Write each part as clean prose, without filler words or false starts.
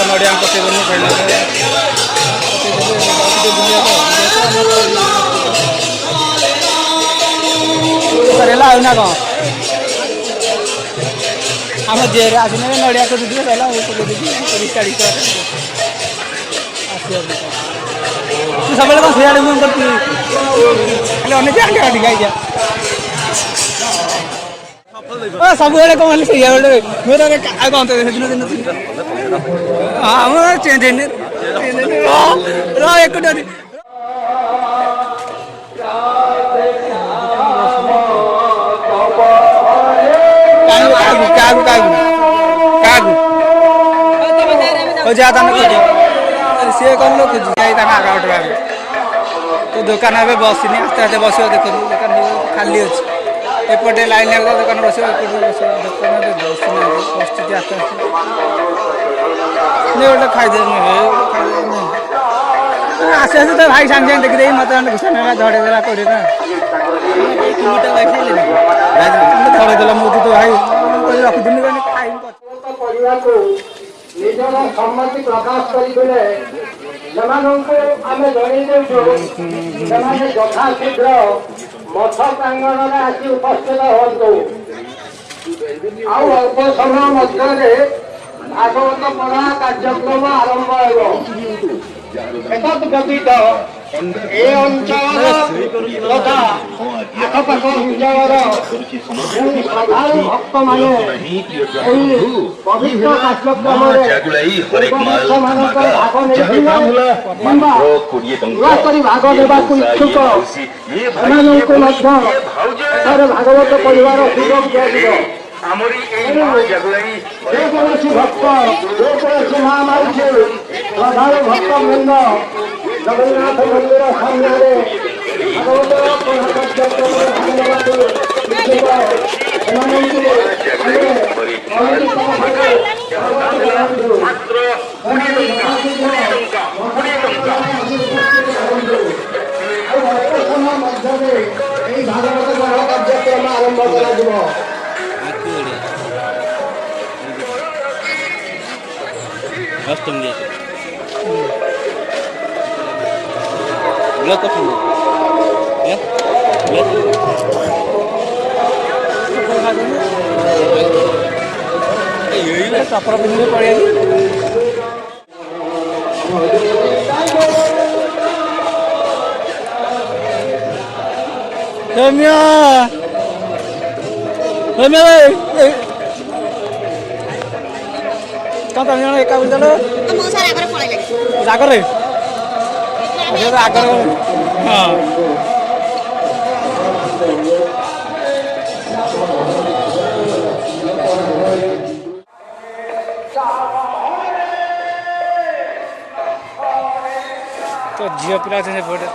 नड़िया पकईदेलु ना कौन आम जेरे आसने नड़िया को दीदी पकईदी 30-40 तू सब कौन सियाड़े मुझे करती अनेक आगे अधिक आई सब कौन मेरे कौन दिन दिन हाँ चेंज एक जाता सी कौन लोग खोजी आगे तो दुकान ए बसनी आस्ते आस्ते बस देख दुकान खाली अच्छे एपटे लाइन लगा दुकान बस एपटे बस दुकान परिस्थिति आस्ते आस्ते गोटे खाईदे आस्ते आस्ते तो भाई सागे सागे देखी मत घुसा झड़ेदेला कौटे ना झड़ेदेला मुझे तो भाई रखिदिन खाई ନିଜର ସମ୍ମତି ପ୍ରକାଶ କରିଥିଲେ ସେମାନଙ୍କୁ ଆମେ ଜଣାଇ ଦେଉଛୁ ସେମାନେ ଯଥାଶୀଘ୍ର ମଠ ପ୍ରାଙ୍ଗଣରେ ଆସି ଉପସ୍ଥିତ ହୁଅନ୍ତୁ। ଆଉ ଅଳ୍ପ ସମୟ ମଧ୍ୟରେ ଭାଗବତ ପଢ଼ା କାର୍ଯ୍ୟକ୍ରମ ଆରମ୍ଭ ହେବ। ଏତଦ୍ ବ୍ୟତୀତ ଏ ଅଞ୍ଚଳର ତଥା ଆଖପାଖ ଅଞ୍ଚଳର ସାଧାରଣ ଭକ୍ତମାନେ ଏହି ପବିତ୍ର କାର୍ଯ୍ୟକ୍ରମରେ ସେମାନଙ୍କ ଭାଗ ନେଇଥିବା କିମ୍ବା ନୂଆକରି ଭାଗ ନେବାକୁ ଇଚ୍ଛୁକ ସେମାନଙ୍କୁ ମଧ୍ୟ ଏଠାରେ ଭାଗବତ ପଢ଼ିବାର ସୁଯୋଗ ଦିଆଯିବ। ଯେକୌଣସି ଭକ୍ତ ଯେକୌଣସି ମହାମାରୀ ଶ୍ରଦ୍ଧାଳୁ ଭକ୍ତବୃନ୍ଦ ଜଗନ୍ନାଥ ମନ୍ଦିର ସାମ୍ନାରେ ଭାଗବତ ପଢ଼ା କାର୍ଯ୍ୟକ୍ରମରେ ଭାଗ ନେବାକୁ ଇଚ୍ଛୁକ ସେମାନଙ୍କୁ ମଧ୍ୟରେ ଏହି ଭାଗବତ ପଢ଼ା କାର୍ଯ୍ୟକ୍ରମ ଆରମ୍ଭ କରାଯିବ। चपर पिंधि पड़े कौन तुम जन एका बुझल आगे आगे हाँ तो झील पिला तो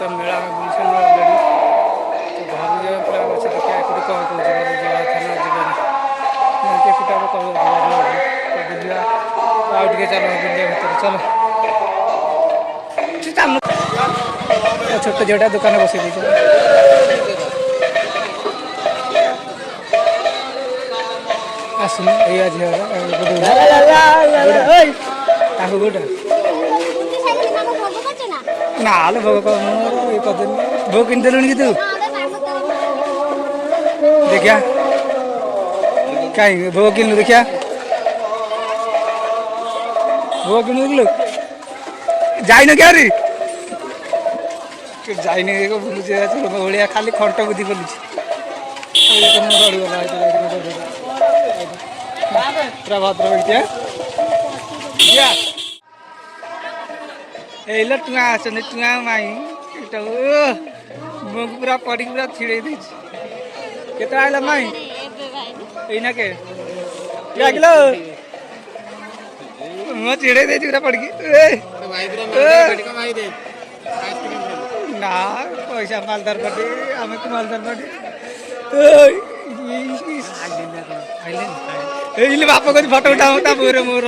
मेला में बुलसन ऑलरेडी तो घर जो पिला अच्छे देखिए कौन कौन थाना जीवन कुटा कह बुझा आउटे चलो बुझे भर चलो छोट झीटा दुकान बस आसुन या झील गोटे ना भोग भोग किन देलु कि तू देखिया कहीं भोग किनलु देखिया भोग किन जाइन क्या जाइन बुलूँ भाया खाली खंट बुद्धि बुलूँ पूरा भद्र ଏଇଲେ ଟୁଆ ଆସନ୍ତି ଟୁଆ ମାଇଁ ମୁଁ ପୁରା ପଡ଼ିକି ପୁରା ଛିଡ଼େଇ ଦେଇଛି। କେତେବେଳେ ଆଇଲା ମାଇଁ ଏଇନା କେ ଲାଗିଲ ମୁଁ ଛିଡ଼େଇ ଦେଇଛି ପୁରା ପଡ଼ିକି ନା ପଇସା ମାଲଦାର ପାଟି ଆମେ କୁ ମାଲଦାର ପାଟି ଏଇଲେ ବାପ କରି ଫଟୋ ଉଠା ତା ବୋରେ ମୋର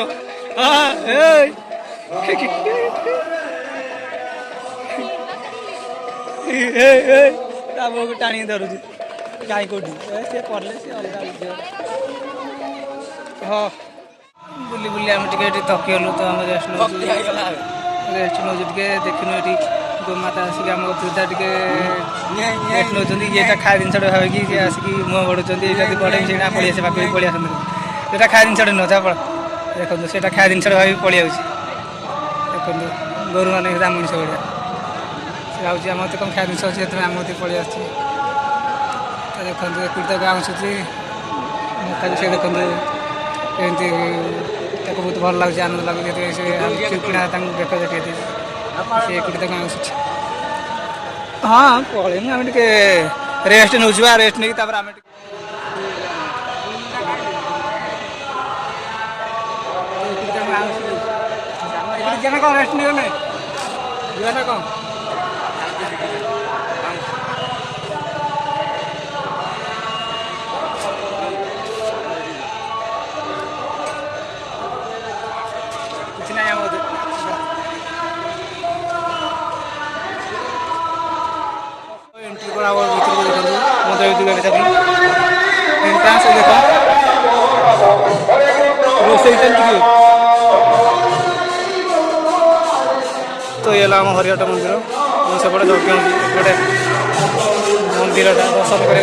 ତା ବୋଉକୁ ଟାଣିକି ଧରୁଛି କାହିଁ କୋଉଠି ସେ ପଡ଼ିଲେ ସେ ଅଲଗା ହଁ ବୁଲି ବୁଲି ଆମେ ଟିକେ ଏଠି ଥକି ଗଲୁ ତ ଆମେ ରେଷ୍ଟ ନେଉଛୁ ଟିକେ ଦେଖିନୁ ଏଠି ଗୋମାତା ଆସିକି ଆମ ବୃଦ୍ଧା ଟିକେ ରେଷ୍ଟ ନେଉଛନ୍ତି ଇଏଟା ଖାଇବା ଜିନିଷଟା ଭାବିକି ସିଏ ଆସିକି ମୁହଁ ବଢ଼ୁଛନ୍ତି ଏଇଟା ଯଦି ବଢ଼େଇକି ସେଇଟା ପଳେଇ ଆସେ ପାଖରେ ପଳେଇ ଆସନ୍ତି ସେଇଟା ଖାଇବା ଜିନିଷଟା ନୁହଁ ଆପଣ ଦେଖନ୍ତୁ ସେଇଟା ଖାଇବା ଜିନିଷଟା ଭାବିକି ପଳେଇ ଯାଉଛି ଦେଖନ୍ତୁ ଗୋରୁମାନେ ସେଟା ମଣିଷ ଭଳିଆ ସେ ଭାବୁଛି ଆମ ମତେ କ'ଣ ଖାଇବା ଜିନିଷ ଅଛି ସେଥିପାଇଁ ଆମ ମତେ ପଳେଇ ଆସୁଛି ତ ଦେଖନ୍ତୁ ଏପଟେ ତାକୁ ଆଣୁଛନ୍ତି ତାକୁ ସେ ଦେଖନ୍ତୁ ଏମିତି ତାକୁ ବହୁତ ଭଲ ଲାଗୁଛି ଆନନ୍ଦ ଲାଗୁଛି ସେଥିପାଇଁ ସେ କିଣା ତାଙ୍କୁ ବେକ ଦେଖେଇ ଦେଇଛି ସେ ଏକୁଟି ତାକୁ ଆସୁଛି ହଁ ପଳେଇନୁ ଆମେ ଟିକେ ରେଷ୍ଟ ନେଉଛୁ ବା ରେଷ୍ଟ ନେଇକି ତାପରେ ଆମେ ଟିକେ କ'ଣ ରେଷ୍ଟ ନେଇଗଲେ ଯିବା ନା କ'ଣ କିଛି ନାହିଁ ଆମ एंट्री कर भीतर को देखो मजा एंट्रांस देख रोसई चलती तो ये आम हरिहट मंदिर मैं सेपटे यज्ञ होते मंदिर दर्शन कर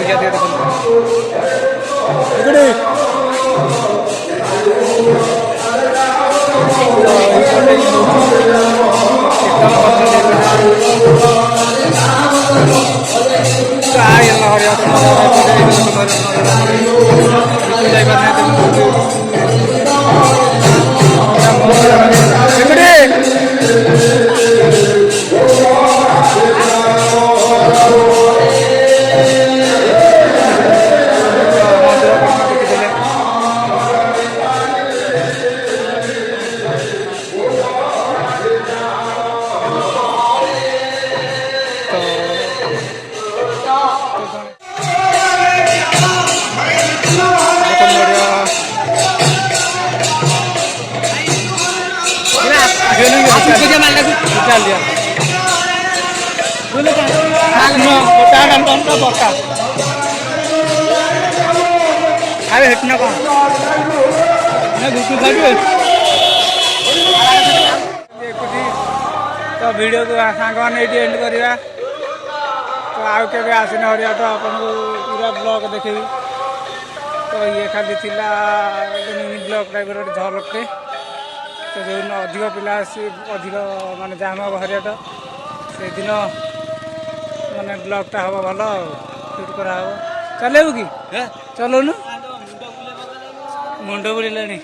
अरे हेटना कौन तो वीडियो को सांग मैंने ये एंड करवा तो आउ के आसने हरिहट आपन को पूरा ब्लॉग देखेबी तो ये खाली थिला मिनी ब्लॉग टाइप झलकटे तो जो अधिक पिला अधिक माने जाम हरिहट से दिन माने ब्लॉगटा हम भल शूट करा चलेबू कि चलौनु मुंड बुलेलानी।